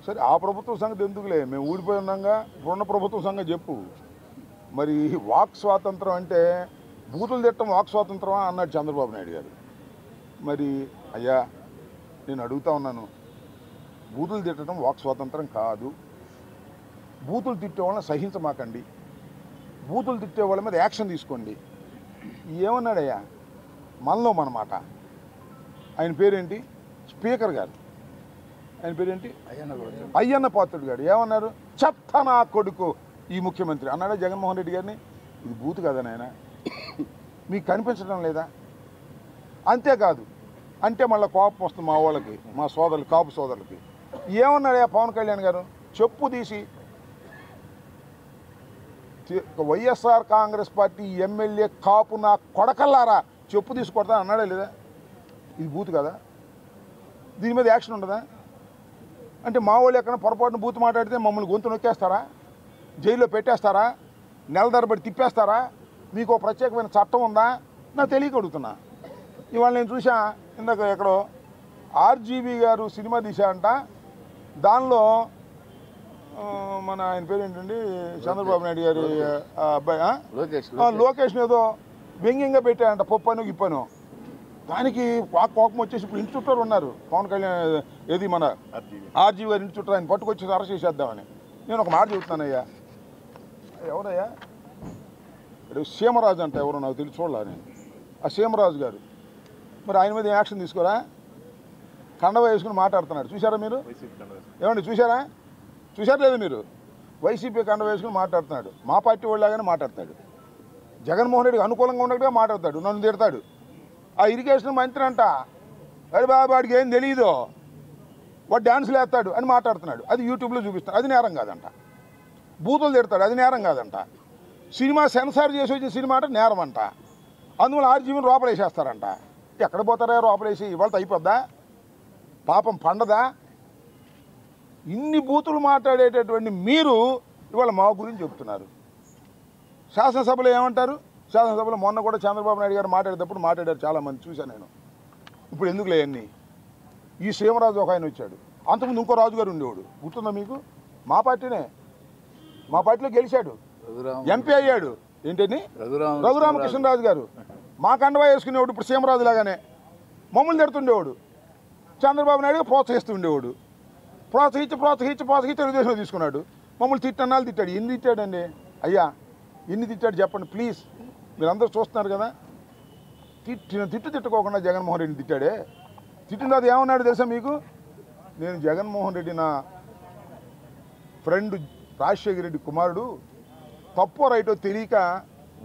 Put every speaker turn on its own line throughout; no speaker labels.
సరే ఆ ప్రభుత్వం సంగతి ఎందుకులే, మేము ఊడిపోయి ఉన్నాగా, ఇప్పుడున్న ప్రభుత్వం సంగతి చెప్పు. మరి వాక్ స్వాతంత్రం అంటే బూతులు తిట్టడం వాక్ స్వాతంత్రమా అన్నాడు చంద్రబాబు నాయుడు గారు. మరి అయ్యా నేను అడుగుతా ఉన్నాను, బూతులు తిట్టడం వాక్ స్వాతంత్రం కాదు. బూతులు తిట్టే వాళ్ళని సహించమాకండి, బూతులు తిట్టే వాళ్ళ మీద యాక్షన్ తీసుకోండి. ఏమన్నాడయ్యా మనలో మన మాట. ఆయన పేరేంటి, స్పీకర్ గారు, ఆయన పేరేంటి, అయ్యన్న పాత్రుడు గారు ఏమన్నారు, చెత్త నా కొడుకు ఈ ముఖ్యమంత్రి అన్నాడా జగన్మోహన్ రెడ్డి గారిని. ఇది బూతు కదా నాయన, మీకు కనిపించడం లేదా? అంతేకాదు అంటే మళ్ళీ కోపం వస్తుంది మా వాళ్ళకి, మా సోదరులు కాపు సోదరులకి. ఏమన్నాడా పవన్ కళ్యాణ్ గారు, చెప్పు తీసి వైఎస్ఆర్ కాంగ్రెస్ పార్టీ ఎమ్మెల్యే కాపు నా కొడకల్లారా చెప్పు తీసుకొడతా అన్నాడా లేదా? ఇది బూతు కదా, దీని మీద యాక్షన్ ఉండదా? అంటే మా వాళ్ళు ఎక్కడ పొరపాటున బూతు మాట్లాడితే మమ్మల్ని గొంతు నొక్కేస్తారా, జైల్లో పెట్టేస్తారా, నెల తరబడి తిప్పేస్తారా? మీకు ప్రత్యేకమైన చట్టం ఉందా? నాకు తెలియక అడుగుతున్నా. ఇవాళ నేను చూసా, ఇందాక ఎక్కడో ఆర్జీవి గారు సినిమా తీశారంట, దానిలో మన ఆయన పేరు ఏంటండి, చంద్రబాబు నాయుడు గారి అబ్బాయి లోకేష్ ఏదో వ్యంగ్యంగా పెట్టారంట, పప్పను గిప్పను. దానికి కోపం వచ్చేసి ఇప్పుడు ఇంటి చుట్టారు ఉన్నారు పవన్ కళ్యాణ్, ఏది మన ఆర్జీవి గారి ఇంటి చుట్టారు, ఆయన పట్టుకొచ్చి అరెస్ట్ చేసేద్దామని. నేను ఒక మాట చెబుతున్నానయ్యా, ఎవరయ్యా సీమరాజు అంట, ఎవరో నాకు తెలిసి చూడాల నేను, ఆ సీమరాజు గారు. మరి ఆయన మీద యాక్షన్ తీసుకోరా? కండవ వేసుకుని మాట్లాడుతున్నాడు, చూసారా మీరు? ఏమండి చూసారా లేదా మీరు? వైసీపీ కండవ వేసుకుని మాట్లాడుతున్నాడు, మా పార్టీ వాళ్ళలాగానే మాట్లాడతాడు. జగన్మోహన్ రెడ్డికి అనుకూలంగా ఉండగా మాట్లాడతాడు, నన్ను తిడతాడు. ఆ ఇరిగేషన్ మంత్రి అంట, అరే బాబు వాడికి ఏం తెలియదు, వాడు డ్యాన్సులు వేస్తాడు అని మాట్లాడుతున్నాడు. అది యూట్యూబ్లో చూపిస్తాడు, అది నేరం కాదంట. బూతులు తిడతాడు, అది నేరం కాదంట. సినిమా సెన్సార్ చేసి వచ్చిన సినిమా అంటే నేరం అంట. అందువల్ల ఆర్జీవీని లోపలేసేస్తారంట. ఎక్కడ పోతారా లోపలేసి? ఇవాళ అయిపోద్దా? పాపం పండదా? ఇన్ని బూతులు మాట్లాడేటటువంటి మీరు ఇవాళ మా గురించి చెప్తున్నారు. శాసనసభలో ఏమంటారు? శాసనసభలో మొన్న కూడా చంద్రబాబు నాయుడు గారు మాట్లాడేటప్పుడు మాట్లాడారు, చాలామంది చూశాను నేను. ఇప్పుడు ఎందుకు లేవన్నీ? ఈ సీమరాజు ఒక ఆయన వచ్చాడు, అంతకుముందు ఇంకో రాజుగారు ఉండేవాడు, గుర్తుందా మీకు? మా పార్టీనే, మా పార్టీలో గెలిచాడు, ఎంపీ అయ్యాడు. ఏంటని రఘురామకృష్ణరాజు గారు మా కండవా వేసుకునేవాడు. ఇప్పుడు సీమరాజు లాగానే మమ్మల్ని తిడుతుండేవాడు, చంద్రబాబు నాయుడు ప్రోత్సహిస్తూ ఉండేవాడు. ప్రోత్సహించి తెలుగుదేశంలో తీసుకున్నాడు. మమ్మల్ని తిట్టన్నాళ్ళు తిట్టాడు. ఎన్ని తిట్టాడండి అయ్యా, ఎన్ని తిట్టాడు చెప్పండి ప్లీజ్, మీరందరూ చూస్తున్నారు కదా. తిట్టుకోకుండా జగన్మోహన్ రెడ్డిని తిట్టాడే. తిట్టిన అది ఏమన్నాడు తెలుసా మీకు? నేను జగన్మోహన్ రెడ్డి నా ఫ్రెండ్ రాజశేఖర రెడ్డి కుమారుడు, తప్పో రైటో తెలియక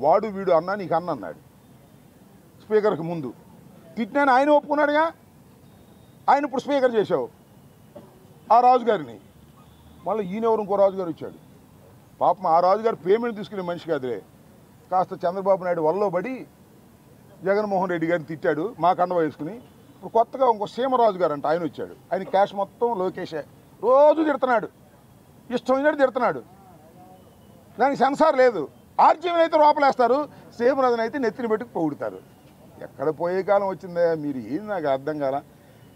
వాడు వీడు అన్నా నీకు అన్నాడు స్పీకర్కి ముందు. తిట్టినాను ఆయన ఒప్పుకున్నాడుగా, ఆయన ఇప్పుడు స్పీకర్ చేశావు ఆ రాజుగారిని. మళ్ళీ ఈయనెవరు ఇంకో రాజుగారు వచ్చాడు. పాపం ఆ రాజుగారు పేమెంట్ తీసుకునే మనిషి కాదులే, కాస్త చంద్రబాబు నాయుడు వల్ల పడి జగన్మోహన్ రెడ్డి గారిని తిట్టాడు మా కండవ వేసుకుని. ఇప్పుడు కొత్తగా ఇంకో సీమరాజు గారు అంట, ఆయన వచ్చాడు. ఆయన క్యాష్ మొత్తం లోకేషే, రోజు తిడుతున్నాడు, ఇష్టం అయినట్టు తిడుతున్నాడు. దానికి సెన్సార్ లేదు. ఆర్జీవీని అయితే లోపలేస్తారు, సీమరాజుని అయితే నెత్తిని పెట్టుకు పొగుడుతారు. ఎక్కడ పోయే కాలం వచ్చిందా మీరు? ఏది నాకు అర్థం కాల.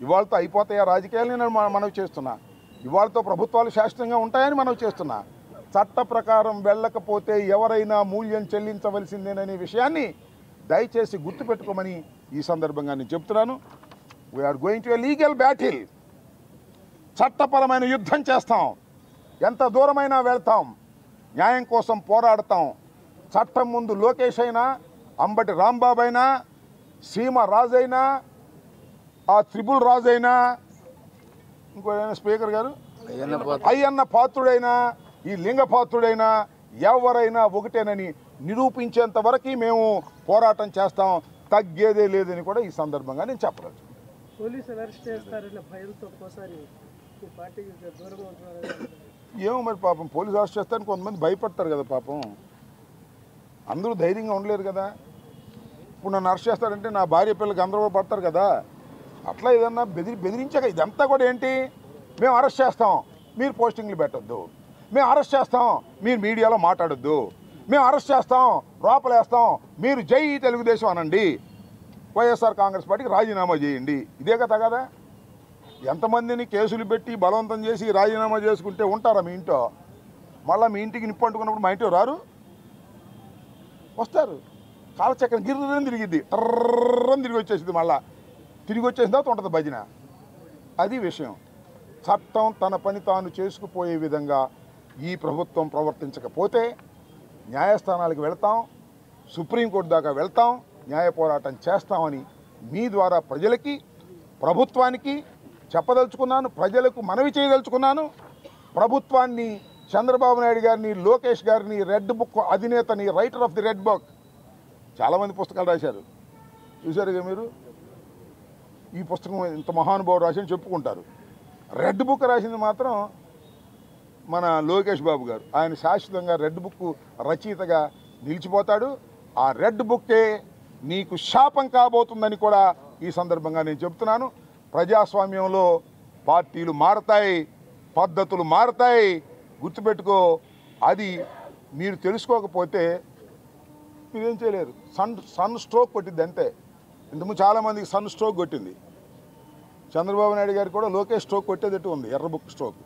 ఇవాళతో అయిపోతాయా రాజకీయాలని నేను మనవి చేస్తున్నా. ఇవాళతో ప్రభుత్వాలు శాశ్వతంగా ఉంటాయని మనవి చేస్తున్నా. చట్ట ప్రకారం వెళ్ళకపోతే ఎవరైనా మూల్యం చెల్లించవలసిందేననే విషయాన్ని దయచేసి గుర్తుపెట్టుకోమని ఈ సందర్భంగా నేను చెప్తున్నాను. We are going to a legal battle. చట్టపరమైన యుద్ధం చేస్తాం, ఎంత దూరమైనా వెళ్తాం, న్యాయం కోసం పోరాడతాం. చట్టం ముందు లోకేష్ అయినా, అంబటి రాంబాబు అయినా, సీమ రాజైనా, ఆ త్రిపుల్ రాజైనా, ఇంకో స్పీకర్ గారు అయ్యన్న పాత్రుడైనా, ఈ లింగపాత్రుడైనా, ఎవరైనా ఒకటేనని నిరూపించేంత వరకు మేము పోరాటం చేస్తాం, తగ్గేదే లేదని కూడా ఈ సందర్భంగా నేను చెప్పలేదు. ఏమో మరి పాపం పోలీసు అరెస్ట్ చేస్తారని కొంతమంది భయపడతారు కదా పాపం, అందరూ ధైర్యంగా ఉండలేరు కదా. ఇప్పుడు నన్ను అరెస్ట్ చేస్తారంటే నా భార్య పిల్లలకి అందరూ పడతారు కదా. అట్లా ఏదన్నా బెదిరించాక ఇదంతా కూడా ఏంటి? మేము అరెస్ట్ చేస్తాం, మీరు పోస్టింగ్లు పెట్టొద్దు, మేము అరెస్ట్ చేస్తాం, మీరు మీడియాలో మాట్లాడొద్దు, మేము అరెస్ట్ చేస్తాం, లోపలేస్తాం, మీరు జై తెలుగుదేశం అనండి, వైఎస్ఆర్ కాంగ్రెస్ పార్టీకి రాజీనామా చేయండి. ఇదే కదా కదా ఎంతమందిని కేసులు పెట్టి బలవంతం చేసి రాజీనామా చేసుకుంటే ఉంటారా మీ ఇంట్లో? మళ్ళీ మీ ఇంటికి నిప్పు అంటుకున్నప్పుడు మా ఇంట్లో రారు, వస్తారు. కాలచక్రం గిర్రని తిరిగిద్ది, టర్రని తిరిగి వచ్చేసింది. మళ్ళీ తిరిగి వచ్చేసిన తర్వాత ఉంటుంది భజన. అది విషయం. చట్టం తన పని తాను చేసుకుపోయే విధంగా ఈ ప్రభుత్వం ప్రవర్తించకపోతే న్యాయస్థానాలకు వెళ్తాం, సుప్రీంకోర్టు దాకా వెళ్తాం, న్యాయ పోరాటం చేస్తామని మీ ద్వారా ప్రజలకి, ప్రభుత్వానికి చెప్పదలుచుకున్నాను. ప్రజలకు మనవి చేయదలుచుకున్నాను. ప్రభుత్వాన్ని, చంద్రబాబు నాయుడు గారిని, లోకేష్ గారిని, రెడ్ బుక్ అధినేతని, writer of the red book, చాలామంది పుస్తకాలు రాశారు, చూశారుగా మీరు. ఈ పుస్తకం ఇంత మహానుభావుడు రాసి చెప్పుకుంటారు. రెడ్ బుక్ రాసింది మాత్రం మన లోకేష్ బాబు గారు. ఆయన శాశ్వతంగా రెడ్ బుక్ రచయితగా నిలిచిపోతాడు. ఆ రెడ్ బుక్కే నీకు శాపం కాబోతుందని కూడా ఈ సందర్భంగా నేను చెప్తున్నాను. ప్రజాస్వామ్యంలో పార్టీలు మారతాయి, పద్ధతులు మారతాయి, గుర్తుపెట్టుకో. అది మీరు తెలుసుకోకపోతే మీరేం చేయలేరు. సన్ స్ట్రోక్ కొట్టింది అంతే. ఇంతకుముందు చాలామందికి సన్ స్ట్రోక్ కొట్టింది. చంద్రబాబు నాయుడు గారికి కూడా లోకేష్ స్ట్రోక్ కొట్టేటట్టు ఉంది, ఎర్ర బుక్ స్ట్రోక్.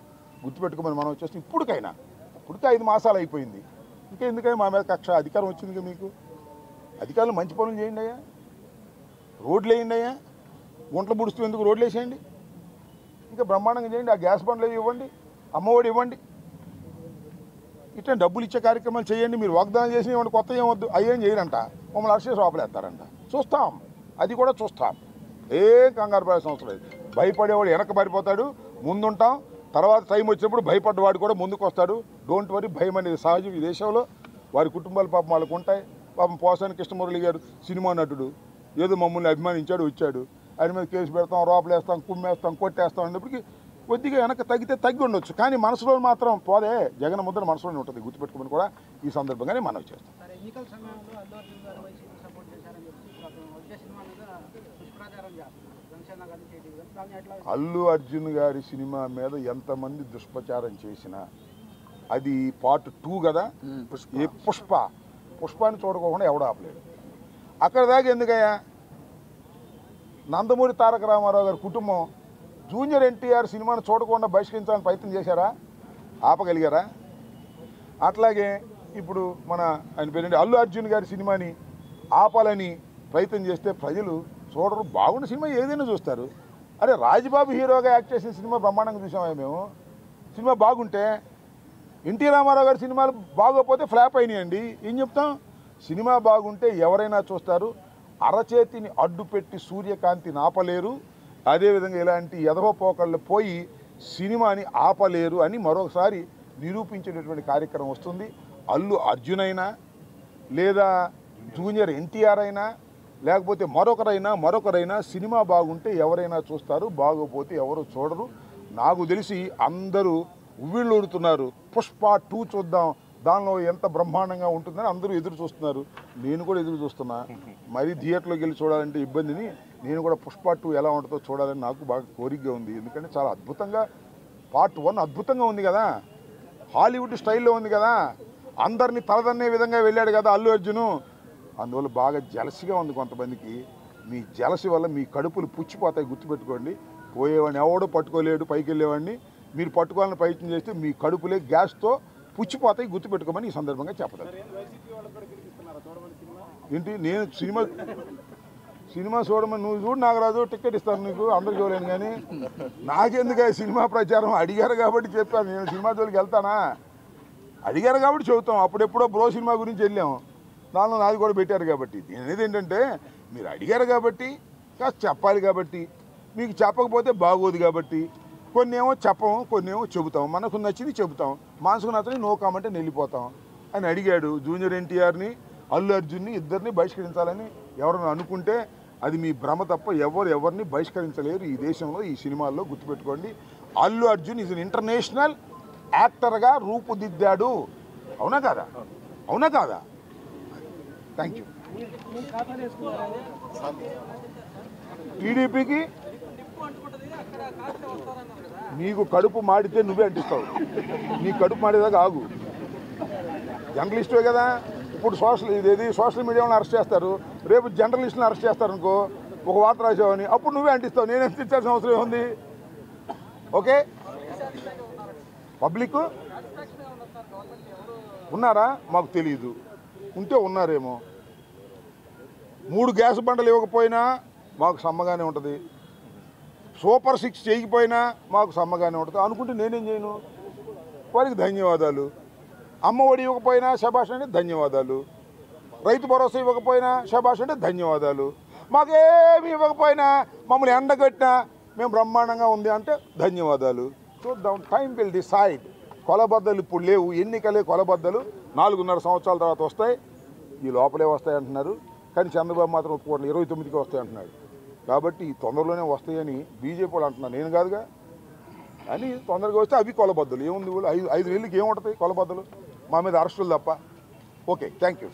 గుర్తుపెట్టుకోమని మనం వచ్చేసి ఇప్పటికి 5 మాసాలు అయిపోయింది. ఇంకెందుకైనా మా మీద కక్ష? అధికారం వచ్చిందిగా మీకు. అధికారులు మంచి పనులు చేయండి అయ్యా, రోడ్లు వేయండి అయ్యా. గుంటలు పుడుస్తూ ఎందుకు రోడ్లు వేసేయండి, ఇంకా బ్రహ్మాండంగా చేయండి. ఆ గ్యాస్ బండ్లు ఇవ్వండి, అమ్మఒడి ఇవ్వండి, ఇట్లా డబ్బులు ఇచ్చే కార్యక్రమాలు చేయండి. మీరు వాగ్దానం చేసి ఇవ్వండి, కొత్త ఏమొద్దు. అయ్యేం చేయరంట, మమ్మల్ని అరెస్ట్ చేసి లోపలేస్తారంట. చూస్తాం, అది కూడా చూస్తాం. ఏం కంగారు పడాల్సిన అవసరం లేదు. భయపడేవాడు వెనక పారిపోతాడు, ముందుంటాం. తర్వాత టైం వచ్చినప్పుడు భయపడ్డవాడు కూడా ముందుకు వస్తాడు. Don't worry. భయం అనేది సహజం ఈ దేశంలో. వారి కుటుంబాలు పాపం వాళ్ళకు ఉంటాయి. పాపం పోసాని కృష్ణమురళి గారు సినిమా నటుడు, ఏదో మమ్మల్ని అభిమానించాడు, వచ్చాడు. ఆయన మీద కేసు పెడతాం, రోపలేస్తాం, కుమ్మేస్తాం, కొట్టేస్తాం అన్నప్పటికీ కొద్దిగా వెనక తగ్గి ఉండొచ్చు. కానీ మనసులో మాత్రం పోదే, జగన్ ముద్ర మనసులోనే ఉంటుంది. గుర్తుపెట్టుకోమని కూడా ఈ సందర్భంగానే మనవి చేస్తాం. అల్లు అర్జున్ గారి సినిమా మీద ఎంతమంది దుష్ప్రచారం చేసినా అది పార్ట్ 2 కదా. ఏ పుష్పాన్ని చూడకోకుండా ఎవడో ఆపలేడు. అక్కడ దాకా ఎందుకయ్యా? నందమూరి తారక రామారావు గారి కుటుంబం జూనియర్ ఎన్టీఆర్ సినిమాను చూడకుండా బహిష్కరించాలని ప్రయత్నం చేశారా? ఆపగలిగారా? అట్లాగే ఇప్పుడు ఆయన పేరేంటి, అల్లు అర్జున్ గారి సినిమాని ఆపాలని ప్రయత్నం చేస్తే ప్రజలు చూడరు. బాగున్న సినిమా ఏదైనా చూస్తారు. అరే రాజబాబు హీరోగా యాక్ట్ చేసిన సినిమా బ్రహ్మాండంగా చూసామా మేము. సినిమా బాగుంటే, ఎన్టీ రామారావు గారి సినిమాలు బాగోకపోతే ఫ్లాప్ అయినాయండి. ఏం చెప్తాం? సినిమా బాగుంటే ఎవరైనా చూస్తారు. అరచేతిని అడ్డుపెట్టి సూర్యకాంతిని ఆపలేరు. అదేవిధంగా ఇలాంటి ఎదవ పోకళ్ళు పోయి సినిమాని ఆపలేరు అని మరొకసారి నిరూపించేటటువంటి కార్యక్రమం వస్తుంది. అల్లు అర్జున్ అయినా, లేదా జూనియర్ ఎన్టీఆర్ అయినా, లేకపోతే మరొకరైనా సినిమా బాగుంటే ఎవరైనా చూస్తారు, బాగోపోతే ఎవరు చూడరు. నాకు తెలిసి అందరూ ఉవ్విళ్ళూడుతున్నారు. పుష్ప 2 చూద్దాం, దానిలో ఎంత బ్రహ్మాండంగా ఉంటుందని అందరూ ఎదురు చూస్తున్నారు. నేను కూడా ఎదురు చూస్తున్నా. మరీ థియేటర్లోకి వెళ్ళి చూడాలంటే ఇబ్బందిని, నేను కూడా పుష్ప 2 ఎలా ఉంటుందో చూడాలని నాకు బాగా కోరికగా ఉంది. ఎందుకంటే చాలా అద్భుతంగా, పార్ట్ 1 అద్భుతంగా ఉంది కదా, హాలీవుడ్ స్టైల్లో ఉంది కదా, అందరినీ తలదన్నే విధంగా వెళ్ళాడు కదా అల్లు అర్జును. అందువల్ల బాగా జలసిగా ఉంది కొంతమందికి. మీ జలసి వల్ల మీ కడుపులు పుచ్చిపోతాయి, గుర్తుపెట్టుకోండి. పోయేవాడిని ఎవడో పట్టుకోలేడు, పైకి వెళ్ళేవాడిని. మీరు పట్టుకోవాలని ప్రయత్నం చేస్తే మీ కడుపులే గ్యాస్తో పుచ్చిపోతాయి, గుర్తుపెట్టుకోమని ఈ సందర్భంగా చెప్పదు. ఏంటి, నేను సినిమా చూడమని నువ్వు చూడు, నాగరాజు టికెట్ ఇస్తాను నీకు, అందరు చూడలేను. కానీ నాకెందుకు సినిమా ప్రచారం? అడిగారు కాబట్టి చెప్పాను. నేను సినిమా జోలికి వెళ్తానా? అడిగారు కాబట్టి చెబుతాం. అప్పుడెప్పుడో బ్రో సినిమా గురించి వెళ్ళాము, దానిలో నాది కూడా పెట్టారు కాబట్టి. నేను అనేది ఏంటంటే, మీరు అడిగారు కాబట్టి కాస్త చెప్పాలి కాబట్టి, మీకు చెప్పకపోతే బాగోదు కాబట్టి కొన్నేమో చెప్పము, కొన్నేమో చెబుతాం. మనకు నచ్చింది చెబుతాం, మనసుకు నచ్చని నో కామెంట్ అని వెళ్ళిపోతాం. అని అడిగాడు. జూనియర్ ఎన్టీఆర్ని, అల్లు అర్జున్ని ఇద్దరిని బహిష్కరించాలని ఎవరైనా అనుకుంటే అది మీ భ్రమ తప్ప ఎవరిని బహిష్కరించలేరు ఈ దేశంలో, ఈ సినిమాల్లో. గుర్తుపెట్టుకోండి, Allu Arjun is an international యాక్టర్గా రూపుదిద్దాడు. అవునా కాదా? అవునా కాదా? Thank you. టీడీపీకి నీకు కడుపు మాడితే నువ్వే అంటిస్తావు. నీ కడుపు మాడేదాకా ఆగు. జర్నలిస్టువే కదా. ఇప్పుడు సోషల్ మీడియాలో అరెస్ట్ చేస్తారు, రేపు జర్నలిస్టులను అరెస్ట్ చేస్తారు అనుకో, ఒక వార్త రాసావని, అప్పుడు నువ్వే అంటిస్తావు. నేను అంటించాల్సిన అవసరం ఏముంది? ఓకే, పబ్లిక్ ఉన్నారా మాకు తెలియదు, ఉంటే ఉన్నారేమో. 3 గ్యాస్ బండలు ఇవ్వకపోయినా మాకు సమ్మగానే ఉంటుంది, సూపర్ 6 చేయకపోయినా మాకు సమ్మగానే ఉంటుంది అనుకుంటే నేనేం చేయను. వారికి ధన్యవాదాలు. అమ్మ ఒడి ఇవ్వకపోయినా శభాష్ అంటే ధన్యవాదాలు, రైతు భరోసా ఇవ్వకపోయినా శభాష్ అంటే ధన్యవాదాలు, మాకేమి ఇవ్వకపోయినా మమ్మల్ని ఎండగట్టినా మేము బ్రహ్మాండంగా ఉంది అంటే ధన్యవాదాలు. చూద్దాం, టైం విల్ డిసైడ్. కొలబద్దలు ఇప్పుడు లేవు, ఎన్నికలే కొలబద్దలు 4.5 సంవత్సరాల తర్వాత వస్తాయి. ఈ లోపలే వస్తాయి అంటున్నారు, కానీ చంద్రబాబు మాత్రం ఒప్పుకోండి 29కి వస్తాయి అంటున్నాడు. కాబట్టి తొందరలోనే వస్తాయని బీజేపీ వాళ్ళు అంటున్నారు, నేను కాదుగా. అని తొందరగా వస్తే అవి కొలబద్దలు ఏముంది, 5 నెలలకి ఏముంటుంది కొలబద్దలు, మా మీద అరెస్టులు తప్ప. Okay, thank you.